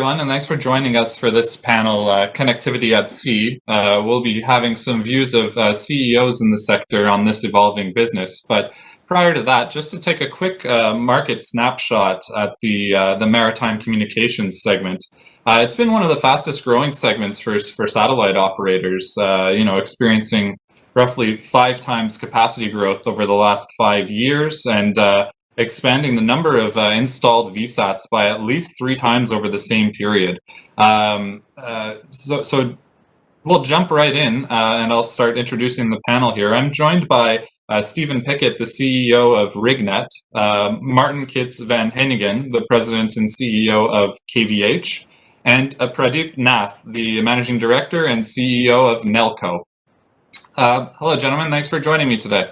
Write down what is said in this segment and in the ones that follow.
everyone, and thanks for joining us for this panel, Connectivity at Sea. We'll be having some views of CEOs in the sector on this evolving business. But prior to that, just to take a quick market snapshot at the maritime communications segment. It's been one of the fastest growing segments for satellite operators, experiencing roughly 5 times capacity growth over the last 5 years, and expanding the number of installed VSATs by at least 3 times over the same period. So we'll jump right in, and I'll start introducing the panel here. I'm joined by Stephen Pickett, the CEO of RigNet, Martin Kitts van Heyningen, the president and CEO of KVH, and Pradip Nath, the managing director and CEO of Nelco. Hello, gentlemen. Thanks for joining me today.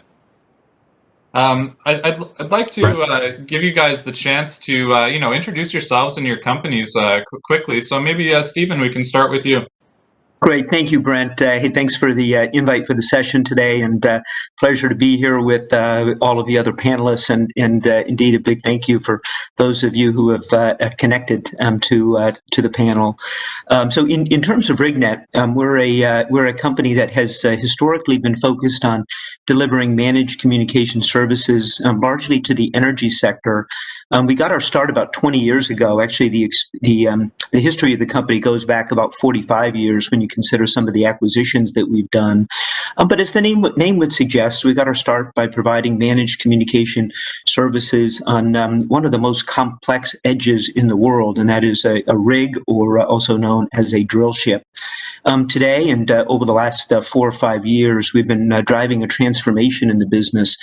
I'd like to give you guys the chance to introduce yourselves and your companies quickly. So maybe Stephen, we can start with you. Great. Thank you, Brent. Hey, thanks for the invite for the session today, and pleasure to be here with all of the other panelists, and indeed a big thank you for those of you who have connected to the panel. So in terms of RigNet, we're a company that has historically been focused on delivering managed communication services largely to the energy sector. We got our start about 20 years ago. Actually, the history of the company goes back about 45 years when you consider some of the acquisitions that we've done. But as the name would suggest, we got our start by providing managed communication services on one of the most complex edges in the world, and that is a rig, or also known as a drill ship. Today, and over the last 4 or 5 years, we've been driving a transformation in the business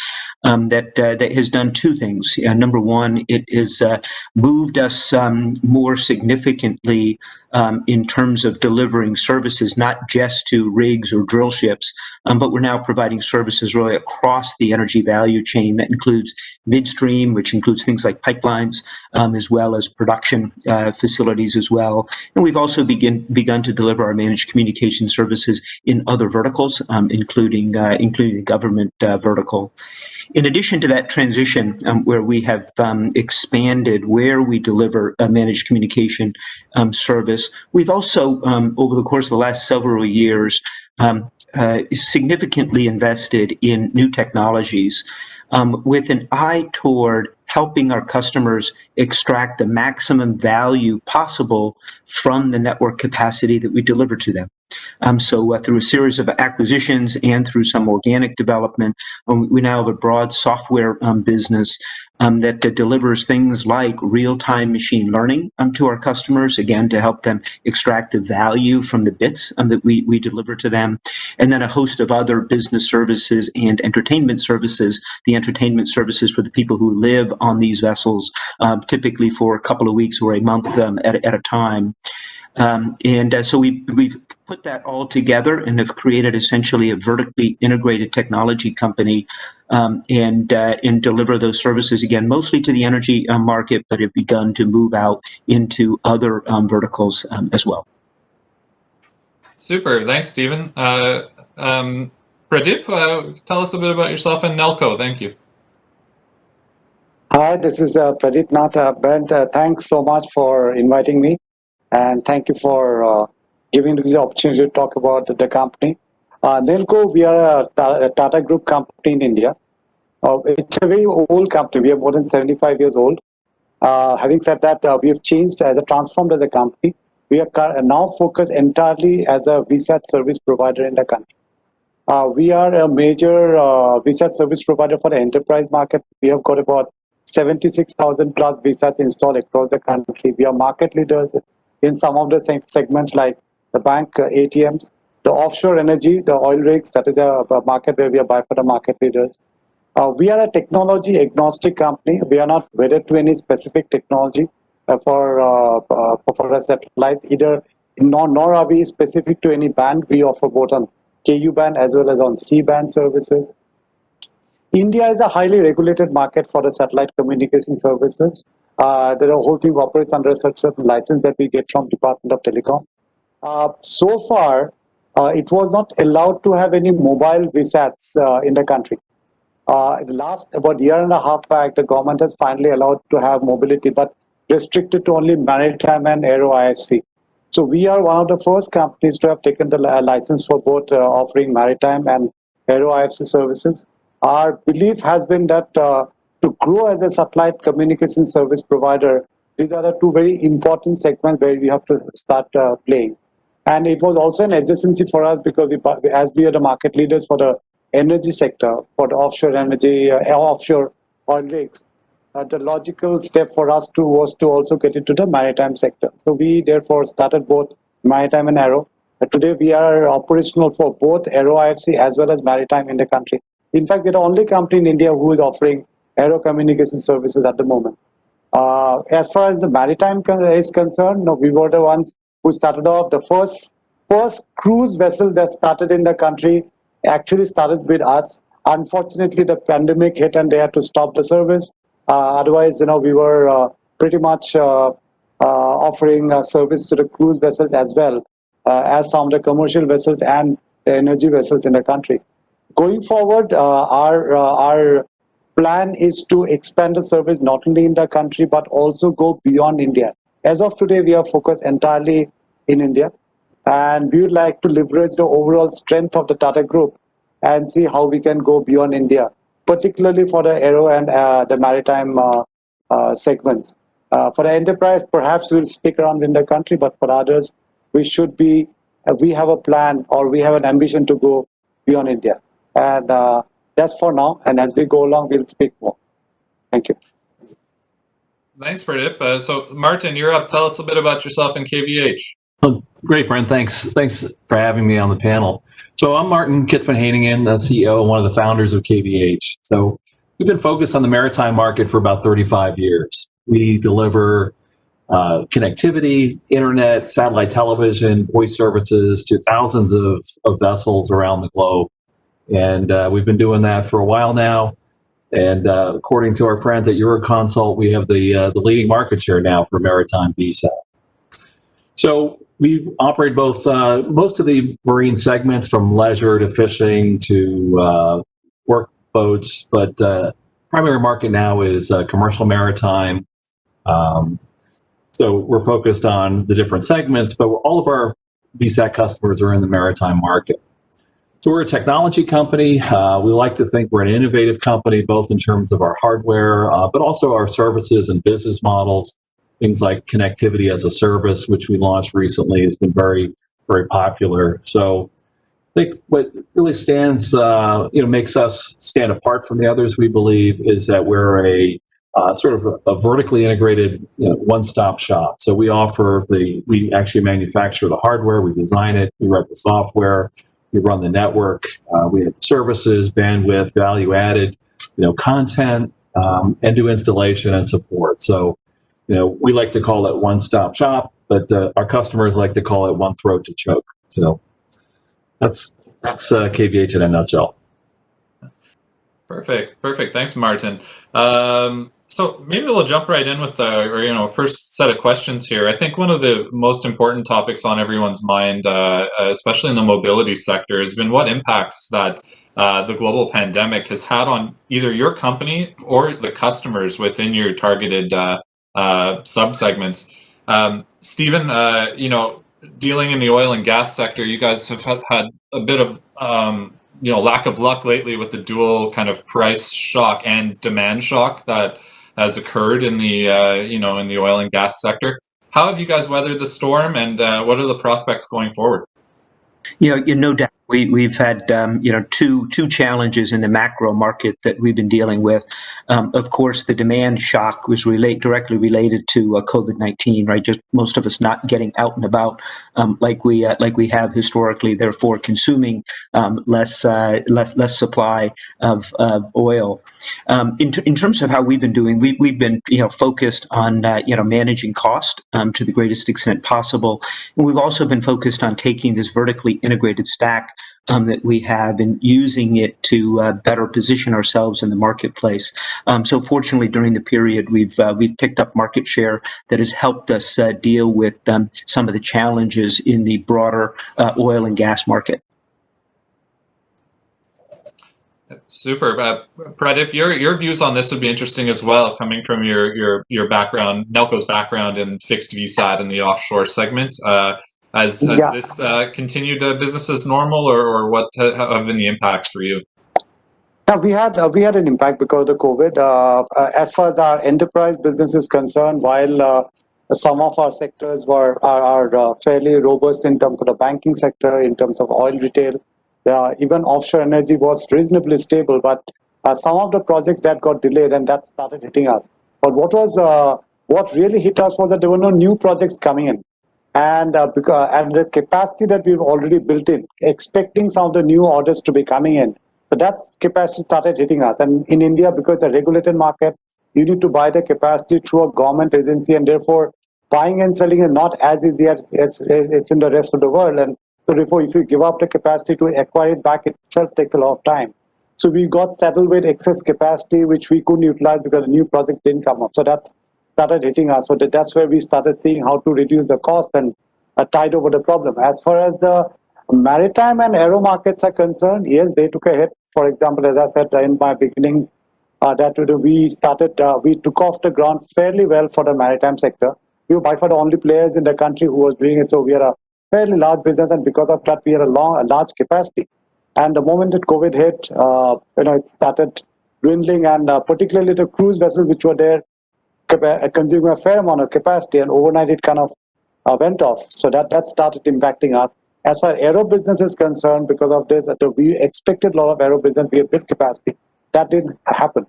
that has done 2 things. Number one, it has moved us more significantly in terms of delivering services, not just to rigs or drill ships, but we're now providing services really across the energy value chain. That includes midstream, which includes things like pipelines, as well as production facilities as well. And we've also begun to deliver our managed communication services in other verticals, including the government vertical. In addition to that transition, where we have expanded where we deliver a managed communication service, we've also, over the course of the last several years, significantly invested in new technologies with an eye toward helping our customers extract the maximum value possible from the network capacity that we deliver to them. So through a series of acquisitions and through some organic development, we now have a broad software business that delivers things like real-time machine learning to our customers, again, to help them extract the value from the bits that we deliver to them, and then a host of other business services and entertainment services, the entertainment services for the people who live on these vessels, typically for a couple of weeks or a month at a time. So we've put that all together and have created essentially a vertically integrated technology company, and deliver those services, again, mostly to the energy market, but have begun to move out into other verticals as well. Super. Thanks, Stephen. Pradip, tell us a bit about yourself and Nelco. Thank you. Hi, this is Pradip Nath. Brent, thanks so much for inviting me. And thank you for giving me the opportunity to talk about the company. Nelco, we are a Tata Group company in India. It's a very old company. We are more than 75 years old. Having said that, we have transformed as a company. We are now focused entirely as a VSAT service provider in the country. We are a major VSAT service provider for the enterprise market. We have got about 76,000 plus VSATs installed across the country. We are market leaders in some of the same segments like the bank ATMs, the offshore energy, the oil rigs. That is a market where we are by far the market leaders. We are a technology agnostic company. We are not wedded to any specific technology for a satellite either, nor are we specific to any band. We offer both on KU band as well as on C band services. India is a highly regulated market for the satellite communication services. The whole thing operates under a certain license that we get from Department of Telecom. So far, it was not allowed to have any mobile VSATs in the country. Last about a year and a half back, the government has finally allowed to have mobility, but restricted to only maritime and aero IFC. So we are one of the first companies to have taken the license for both offering maritime and aero IFC services. Our belief has been that to grow as a satellite communication service provider, these are the two very important segments where we have to start playing. And it was also an adjacency for us because as we are the market leaders for the energy sector, for the offshore energy, offshore oil rigs, the logical step for us was to also get into the maritime sector. So we therefore started both maritime and aero. Today we are operational for both aero IFC as well as maritime in the country. In fact, we're the only company in India who is offering aero communication services at the moment. As far as the maritime is concerned, no, we were the ones who started off. The first cruise vessel that started in the country actually started with us. Unfortunately, the pandemic hit and they had to stop the service. Otherwise, we were pretty much offering service to the cruise vessels as well as some of the commercial vessels and the energy vessels in the country. Going forward, our plan is to expand the service not only in the country but also go beyond India. As of today, we are focused entirely in India, and we would like to leverage the overall strength of the Tata Group and see how we can go beyond India, particularly for the aero and the maritime segments. For the enterprise, perhaps we'll stick around in the country, but for others, we have a plan or we have an ambition to go beyond India. And that's for now. And as we go along, we'll speak more. Thank you. Thanks, Pradip. So, Martin, you're up. Tell us a bit about yourself and KVH. Oh, great, Brent. Thanks for having me on the panel. So I'm Martin Heyningen, the CEO and one of the founders of KVH. So we've been focused on the maritime market for about 35 years. We deliver connectivity, internet, satellite television, voice services to thousands of vessels around the globe. And we've been doing that for a while now. And according to our friends at Euroconsult, we have the leading market share now for maritime VSAT. So we operate both most of the marine segments, from leisure to fishing to work boats, but primary market now is commercial maritime. So we're focused on the different segments, but all of our VSAT customers are in the maritime market. So we're a technology company. We like to think we're an innovative company, both in terms of our hardware, but also our services and business models. Things like connectivity as a service, which we launched recently, has been very, very popular. So I think what really makes us stand apart from the others, we believe, is that we're a sort of a vertically integrated one-stop shop. So we actually manufacture the hardware, we design it, we write the software, we run the network, we have services, bandwidth, value added, content, and do installation and support. So we like to call it one-stop shop, but our customers like to call it one throat to choke. So that's KVH in a nutshell. Perfect. Thanks, Martin. So maybe we'll jump right in with our first set of questions here. I think one of the most important topics on everyone's mind, especially in the mobility sector, has been what impacts that the global pandemic has had on either your company or the customers within your targeted subsegments. Stephen, dealing in the oil and gas sector, you guys have had a bit of lack of luck lately with the dual kind of price shock and demand shock that has occurred in the in the oil and gas sector. How have you guys weathered the storm, and what are the prospects going forward? No doubt. We've had two challenges in the macro market that we've been dealing with. Of course, the demand shock was directly related to COVID-19, right? Just most of us not getting out and about like we have historically, therefore consuming less supply of oil. In terms of how we've been doing, we've been focused on managing cost to the greatest extent possible, and we've also been focused on taking this vertically integrated stack that we have and using it to better position ourselves in the marketplace. So fortunately, during the period, we've picked up market share that has helped us deal with some of the challenges in the broader oil and gas market. Super. Pradip, your views on this would be interesting as well, coming from your background, Nelco's background in fixed VSAT in the offshore segment. Has Yeah. this continued business as normal, or what have been the impacts for you? Now, we had an impact because of the COVID. As far as our enterprise business is concerned, while some of our sectors are fairly robust in terms of the banking sector, in terms of oil retail, even offshore energy was reasonably stable. But some of the projects that got delayed and that started hitting us. But what really hit us was that there were no new projects coming in. And and the capacity that we've already built in, expecting some of the new orders to be coming in. So that capacity started hitting us. And in India, because it's a regulated market, you need to buy the capacity through a government agency, and therefore buying and selling is not as easy as it's in the rest of the world. And so therefore, if you give up the capacity to acquire it back, it itself takes a lot of time. So we got settled with excess capacity, which we couldn't utilize because the new project didn't come up. So that started hitting us. So that's where we started seeing how to reduce the cost and tide over the problem. As far as the maritime and aero markets are concerned, yes, they took a hit. For example, as I said in my beginning, that we took off the ground fairly well for the maritime sector. We were by far the only players in the country who was doing it. So we are a fairly large business, and because of that, we are a large capacity. And the moment that COVID hit, it started dwindling, and particularly the cruise vessels which were there consuming a fair amount of capacity, and overnight it kind of went off. So that started impacting us. As far as aero business is concerned, because of this, we expected a lot of aero business, we had built capacity. That didn't happen.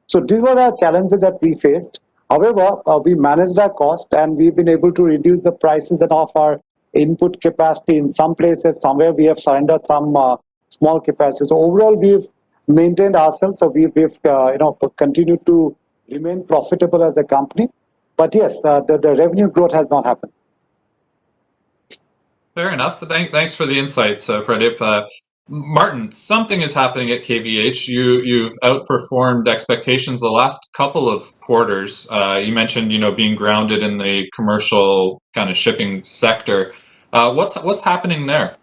So these were the challenges that we faced. However, we managed our cost, and we've been able to reduce the prices of our input capacity in some places. Somewhere we have surrendered some small capacity. So overall, we've maintained ourselves. So we've continued to remain profitable as a company. But yes, the revenue growth has not happened. Fair enough. Thanks for the insights, Pradip. Martin, something is happening at KVH. You've outperformed expectations the last couple of quarters. You mentioned, being grounded in the commercial kind of shipping sector. What's happening there?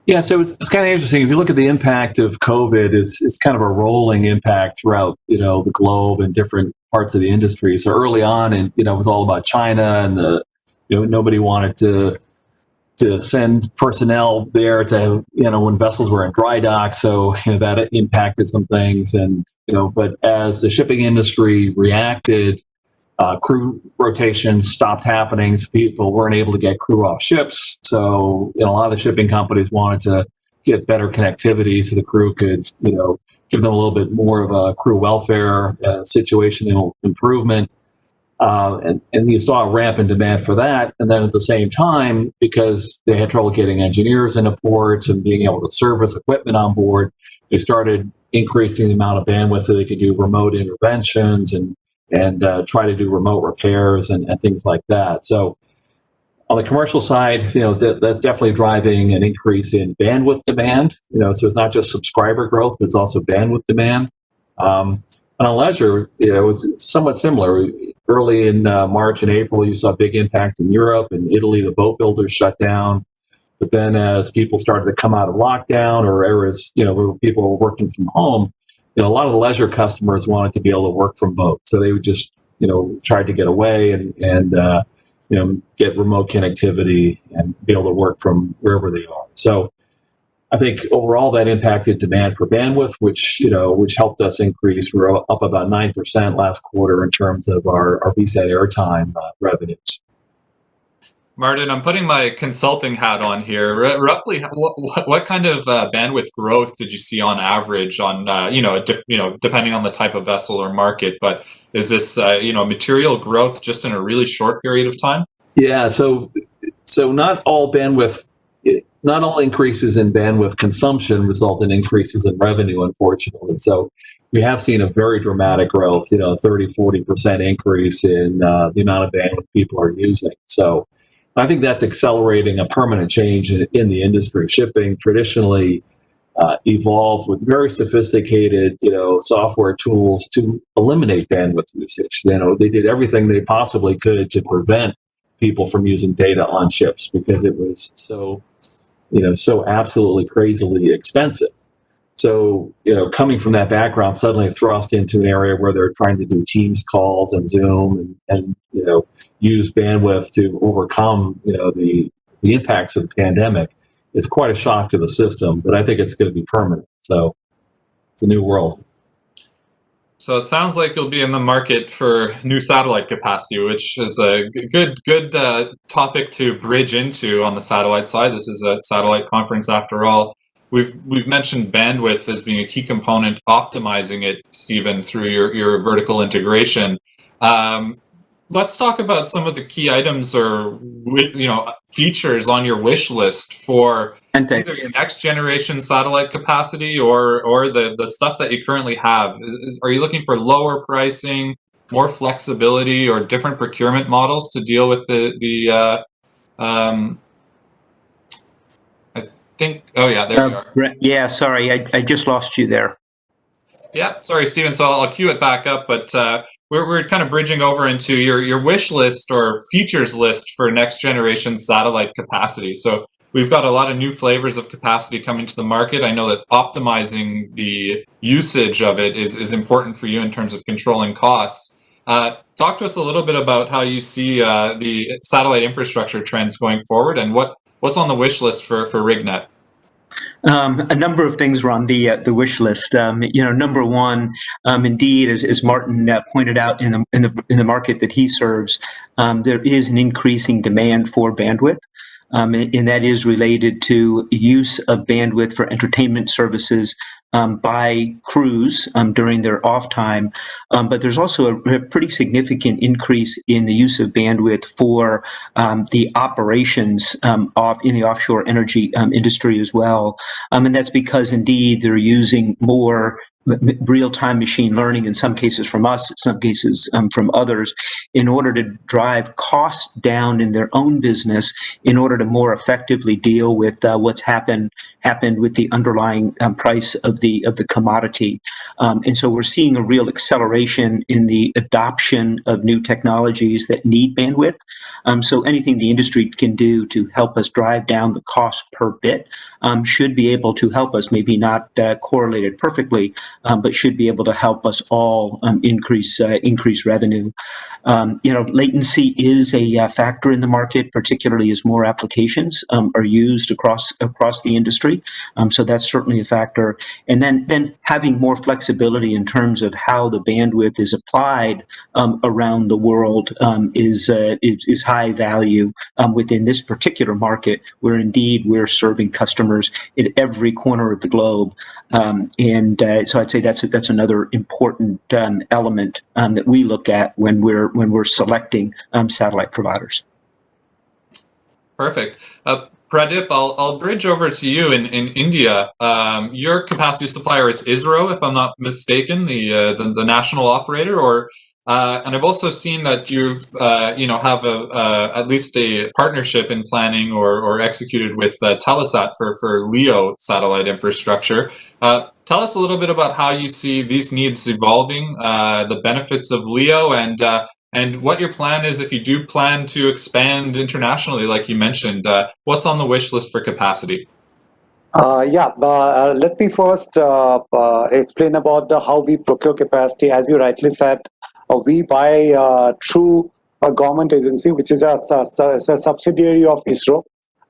Yeah, so it's kind of interesting. If you look at the impact of COVID, it's kind of a rolling impact throughout, the globe and different parts of the industry. So early on, and it was all about China, and nobody wanted to send personnel there to, when vessels were in dry dock. So, that impacted some things. And, but as the shipping industry reacted, crew rotations stopped happening. So people weren't able to get crew off ships. So, a lot of the shipping companies wanted to get better connectivity so the crew could, give them a little bit more of a crew welfare situational improvement. And you saw a ramp in demand for that. And then at the same time, because they had trouble getting engineers into ports and being able to service equipment on board, they started increasing the amount of bandwidth so they could do remote interventions and try to do remote repairs and things like that. So on the commercial side, that's definitely driving an increase in bandwidth demand. So it's not just subscriber growth, but it's also bandwidth demand. And on leisure, it was somewhat similar. Early in March and April, you saw a big impact in Europe and Italy. The boat builders shut down. But then as people started to come out of lockdown, or areas, where people were working from home, a lot of the leisure customers wanted to be able to work from boat. So they would just, try to get away and get remote connectivity and be able to work from wherever they are. So I think overall that impacted demand for bandwidth, which helped us increase. We're up about 9% last quarter in terms of our VSAT airtime revenues. Martin, I'm putting my consulting hat on here. Roughly, what kind of bandwidth growth did you see on average on, depending on the type of vessel or market? But is this, material growth just in a really short period of time? Yeah, so not all increases in bandwidth consumption result in increases in revenue, unfortunately. So we have seen a very dramatic growth, 30-40% increase in the amount of bandwidth people are using. So I think that's accelerating a permanent change in the industry. Shipping traditionally evolved with very sophisticated, software tools to eliminate bandwidth usage. They did everything they possibly could to prevent people from using data on ships because it was so absolutely crazily expensive. So, coming from that background, suddenly thrust into an area where they're trying to do Teams calls and Zoom and use bandwidth to overcome, the impacts of the pandemic is quite a shock to the system, but I think it's going to be permanent. So it's a new world. So it sounds like you'll be in the market for new satellite capacity, which is a good topic to bridge into on the satellite side. This is a satellite conference after all. We've mentioned bandwidth as being a key component, optimizing it, Stephen, through your vertical integration. Let's talk about some of the key items or features on your wish list for either your next generation satellite capacity or the stuff that you currently have. Are you looking for lower pricing, more flexibility, or different procurement models to deal with the I think, oh yeah, there you are. Yeah, sorry, I just lost you there. Yeah, sorry, Stephen. So I'll cue it back up, but we're kind of bridging over into your wish list or features list for next generation satellite capacity. So we've got a lot of new flavors of capacity coming to the market. I know that optimizing the usage of it is important for you in terms of controlling costs. Talk to us a little bit about how you see the satellite infrastructure trends going forward, and what's on the wish list for RigNet. A number of things were on the wish list. Number one, indeed, as Martin pointed out in the market that he serves, there is an increasing demand for bandwidth. And that is related to use of bandwidth for entertainment services by crews during their off time. But there's also a pretty significant increase in the use of bandwidth for the operations in the offshore energy industry as well. And that's because indeed they're using more real-time machine learning, in some cases from us, in some cases from others, in order to drive costs down in their own business, in order to more effectively deal with what's happened with the underlying price of the commodity. And so we're seeing a real acceleration in the adoption of new technologies that need bandwidth. So anything the industry can do to help us drive down the cost per bit should be able to help us, maybe not correlated perfectly, but should be able to help us all increase revenue. Latency is a factor in the market, particularly as more applications are used across the industry. So that's certainly a factor. And then having more flexibility in terms of how the bandwidth is applied around the world is high value within this particular market, where indeed we're serving customers in every corner of the globe. So I'd say that's another important element that we look at when we're selecting satellite providers. Perfect. Pradip, I'll bridge over to you in India. Your capacity supplier is ISRO, if I'm not mistaken, the national operator, and I've also seen that you've have at least a partnership in planning or executed with Telesat for LEO satellite infrastructure. Tell us a little bit about how you see these needs evolving, the benefits of LEO, and what your plan is if you do plan to expand internationally, like you mentioned. What's on the wish list for capacity? Let me first explain about how we procure capacity. As you rightly said, we buy through a government agency, which is a subsidiary of ISRO.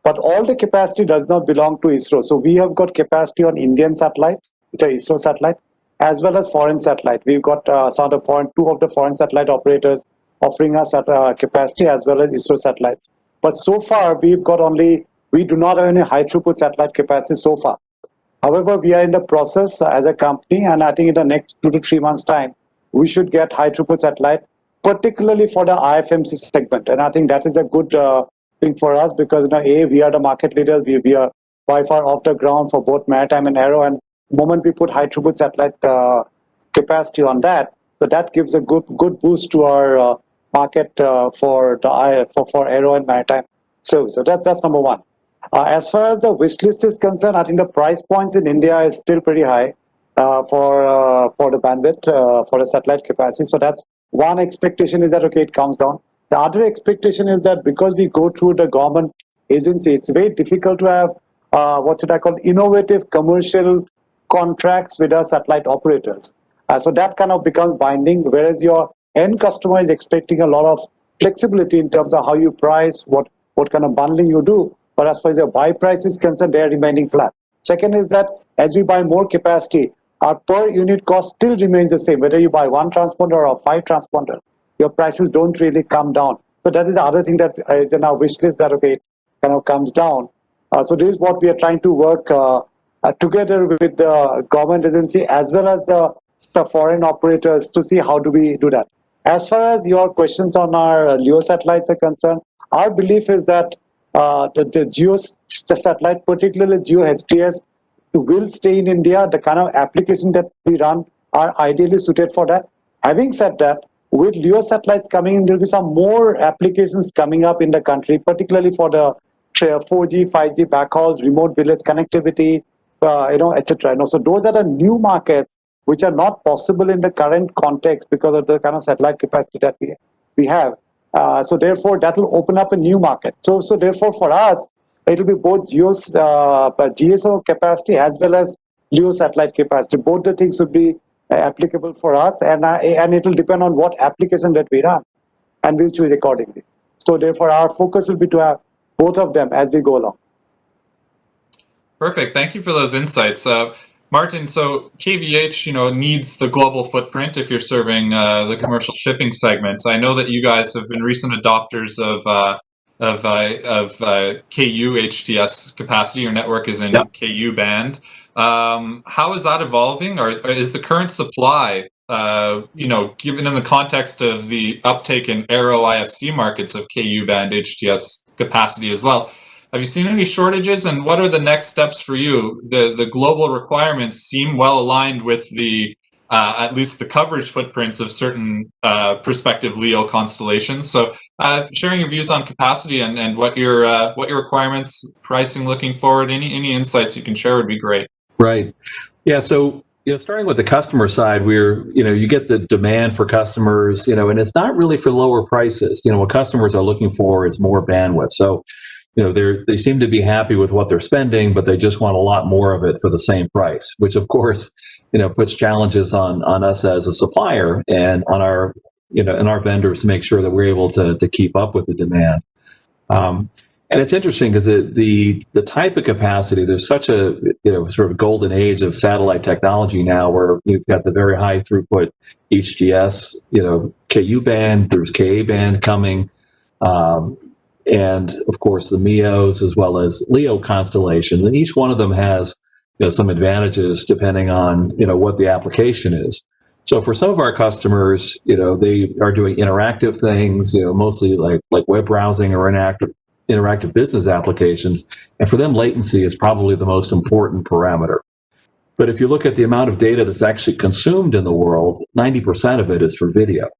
But all the capacity does not belong to ISRO. So we have got capacity on Indian satellites, which are ISRO satellite, as well as foreign satellite. We've got two of the foreign satellite operators offering us capacity, as well as ISRO satellites. But so far, we do not have any high throughput satellite capacity so far. However, we are in the process as a company, and I think in the next 2 to 3 months' time, we should get high throughput satellite, particularly for the IFMC segment. And I think that is a good thing for us because, we are the market leaders. We are by far off the ground for both maritime and aero. And the moment we put high throughput satellite capacity on that, so that gives a good boost to our market for aero and maritime. So that's number one. As far as the wish list is concerned, I think the price points in India is still pretty high for the bandwidth for the satellite capacity. So that's one expectation, is that it comes down. The other expectation is that because we go through the government agency, it's very difficult to have innovative commercial contracts with our satellite operators. So that kind of becomes binding, whereas your end customer is expecting a lot of flexibility in terms of how you price, what kind of bundling you do. But as far as your buy price is concerned, they are remaining flat. Second is that as we buy more capacity, our per unit cost still remains the same. Whether you buy 1 transponder or 5 transponder, your prices don't really come down. So that is the other thing that is in our wish list, that okay, it kind of comes down. So this is what we are trying to work together with the government agency as well as the foreign operators to see how do we do that. As far as your questions on our LEO satellites are concerned, our belief is that the GEO satellite, particularly GEO HTS, will stay in India. The kind of application that we run are ideally suited for that. Having said that, with LEO satellites coming in, there will be some more applications coming up in the country, particularly for the 4G, 5G backhauls, remote village connectivity, etc. So those are the new markets which are not possible in the current context because of the kind of satellite capacity that we have. So therefore, that will open up a new market. So therefore, for us, it will be both GSO capacity as well as LEO satellite capacity. Both the things would be applicable for us, and it will depend on what application that we run, and we'll choose accordingly. So therefore, our focus will be to have both of them as we go along. Perfect. Thank you for those insights. Martin, so KVH, needs the global footprint if you're serving the commercial shipping segments. I know that you guys have been recent adopters of KU HTS capacity. Your network is in KU band. How is that evolving? Or is the current supply, given in the context of the uptake in Aero IFC markets of KU band HTS capacity as well, have you seen any shortages, and what are the next steps for you? The global requirements seem well aligned with the at least the coverage footprints of certain prospective LEO constellations. So, sharing your views on capacity and what your requirements, pricing looking forward, any insights you can share would be great. Right. Yeah. So, starting with the customer side, you get the demand for customers, and it's not really for lower prices. What customers are looking for is more bandwidth. So, they seem to be happy with what they're spending, but they just want a lot more of it for the same price, which of course, puts challenges on us as a supplier and on our, and our vendors to make sure that we're able to keep up with the demand. And it's interesting because the type of capacity, there's such a sort of golden age of satellite technology now, where you've got the very high throughput HTS, KU band, there's KA band coming. And of course, the MEOs as well as LEO constellations, and each one of them has some advantages depending on what the application is. So for some of our customers, they are doing interactive things, mostly like web browsing or interactive business applications, and for them, latency is probably the most important parameter. But if you look at the amount of data that's actually consumed in the world, 90% of it is for video,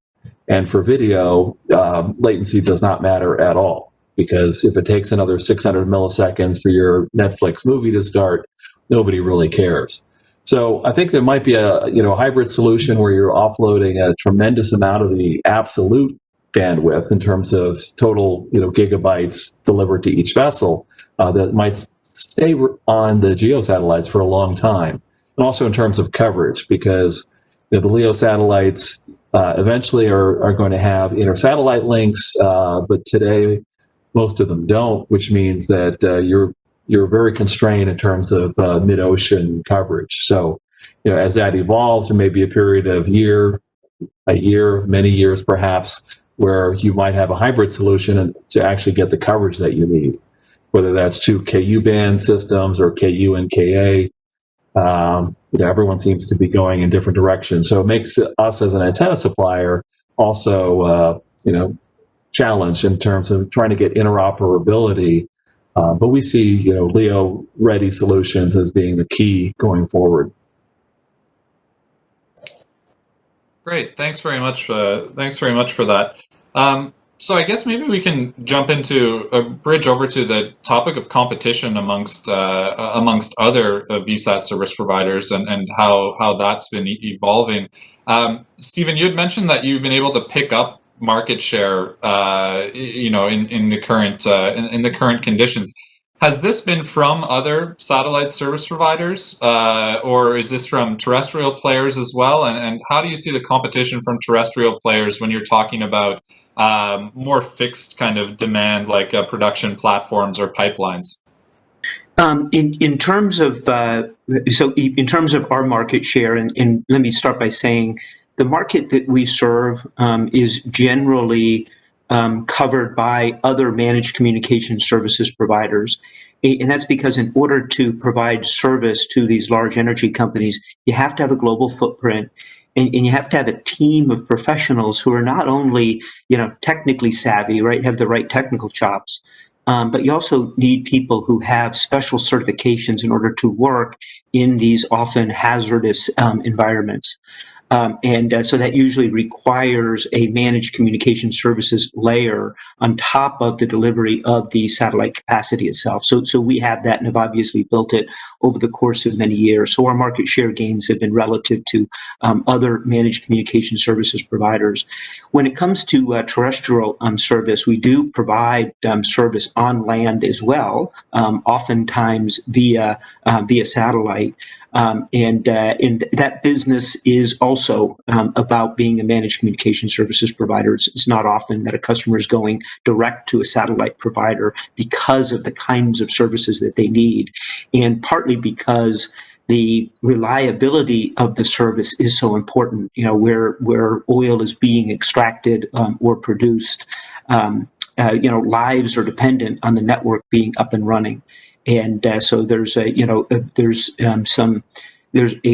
and for video, latency does not matter at all. Because if it takes another 600 milliseconds for your Netflix movie to start, nobody really cares. So I think there might be a hybrid solution where you're offloading a tremendous amount of the absolute bandwidth in terms of total gigabytes delivered to each vessel that might stay on the GEO satellites for a long time, and also in terms of coverage, because the LEO satellites eventually are going to have inter-satellite links, but today most of them don't, which means that you're very constrained in terms of mid-ocean coverage. So, as that evolves, there may be a period of a year, many years perhaps, where you might have a hybrid solution to actually get the coverage that you need, whether that's two KU band systems or KU and KA. Everyone seems to be going in different directions. So it makes us as an antenna supplier also, challenged in terms of trying to get interoperability. But we see, LEO-ready solutions as being the key going forward. Great. Thanks very much for that. So I guess maybe we can jump into a bridge over to the topic of competition amongst other VSAT service providers and how that's been evolving. Stephen, you had mentioned that you've been able to pick up market share, in the current conditions. Has this been from other satellite service providers, or is this from terrestrial players as well? And how do you see the competition from terrestrial players when you're talking about more fixed kind of demand, like production platforms or pipelines? In terms of in terms of our market share, and let me start by saying the market that we serve is generally covered by other managed communication services providers. And that's because in order to provide service to these large energy companies, you have to have a global footprint, and you have to have a team of professionals who are not only, technically savvy, right, have the right technical chops, but you also need people who have special certifications in order to work in these often hazardous environments. So that usually requires a managed communication services layer on top of the delivery of the satellite capacity itself. So we have that and have obviously built it over the course of many years. So our market share gains have been relative to other managed communication services providers. When it comes to terrestrial service, we do provide service on land as well, oftentimes via satellite. And that business is also about being a managed communication services provider. It's not often that a customer is going direct to a satellite provider because of the kinds of services that they need, and partly because the reliability of the service is so important. Where oil is being extracted or produced, lives are dependent on the network being up and running. And so there's a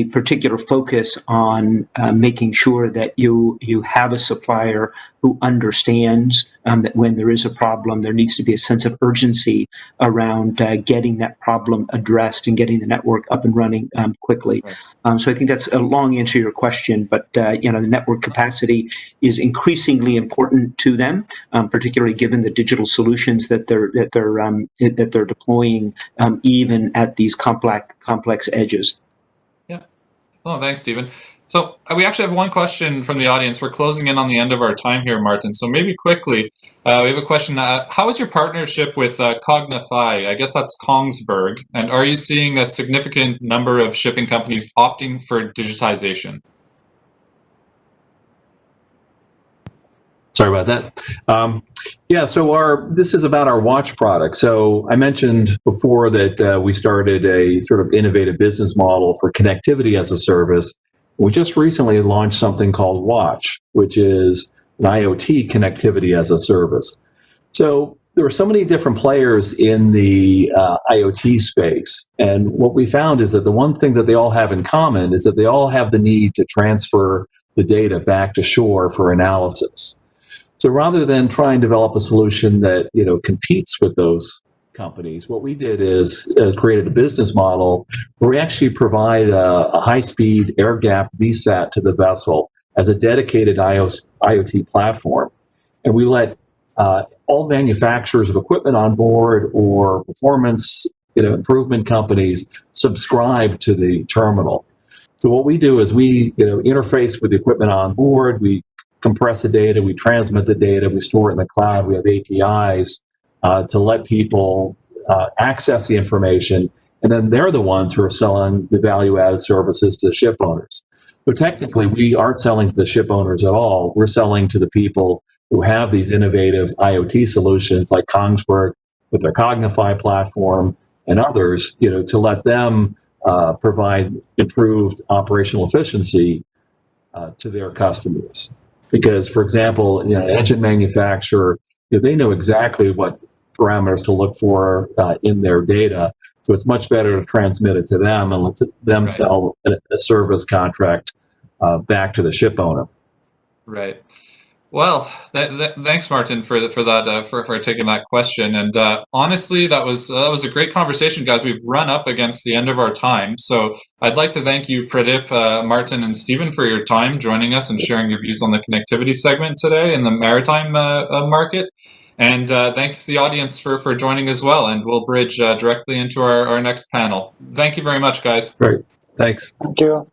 particular focus on making sure that you have a supplier who understands that when there is a problem, there needs to be a sense of urgency around getting that problem addressed and getting the network up and running quickly. Right. So I think that's a long answer to your question, but the network capacity is increasingly important to them, particularly given the digital solutions that they're deploying, even at these complex edges. Oh, thanks, Stephen. So we actually have one question from the audience. We're closing in on the end of our time here, Martin. So maybe quickly, we have a question. How is your partnership with Cognify? I guess that's Kongsberg. And are you seeing a significant number of shipping companies opting for digitization? Sorry about that. So this is about our watch product. So I mentioned before that we started a sort of innovative business model for connectivity as a service. We just recently launched something called Watch, which is an IoT connectivity as a service. So there are so many different players in the IoT space. And what we found is that the one thing that they all have in common is that they all have the need to transfer the data back to shore for analysis. So rather than try and develop a solution that competes with those companies, what we did is created a business model where we actually provide a high-speed air-gapped VSAT to the vessel as a dedicated IoT platform, and we let all manufacturers of equipment on board or performance improvement companies subscribe to the terminal. So what we do is we interface with the equipment on board. We compress the data, we transmit the data, we store it in the cloud, we have APIs to let people access the information, and then they're the ones who are selling the value-added services to ship owners. So technically, we aren't selling to the ship owners at all. We're selling to the people who have these innovative IoT solutions like Kongsberg with their Cognify platform and others, to let them provide improved operational efficiency to their customers. Because, for example, an engine manufacturer, they know exactly what parameters to look for in their data. So it's much better to transmit it to them and let them sell a service contract back to the ship owner. Right. Well, thanks, Martin, for that for taking that question. And honestly, that was a great conversation, guys. We've run up against the end of our time, so I'd like to thank you, Pradip, Martin, and Stephen, for your time joining us and sharing your views on the connectivity segment today in the maritime market. And thanks to the audience for joining as well. And we'll bridge directly into our next panel. Thank you very much, guys. Great. Thanks. Thank you.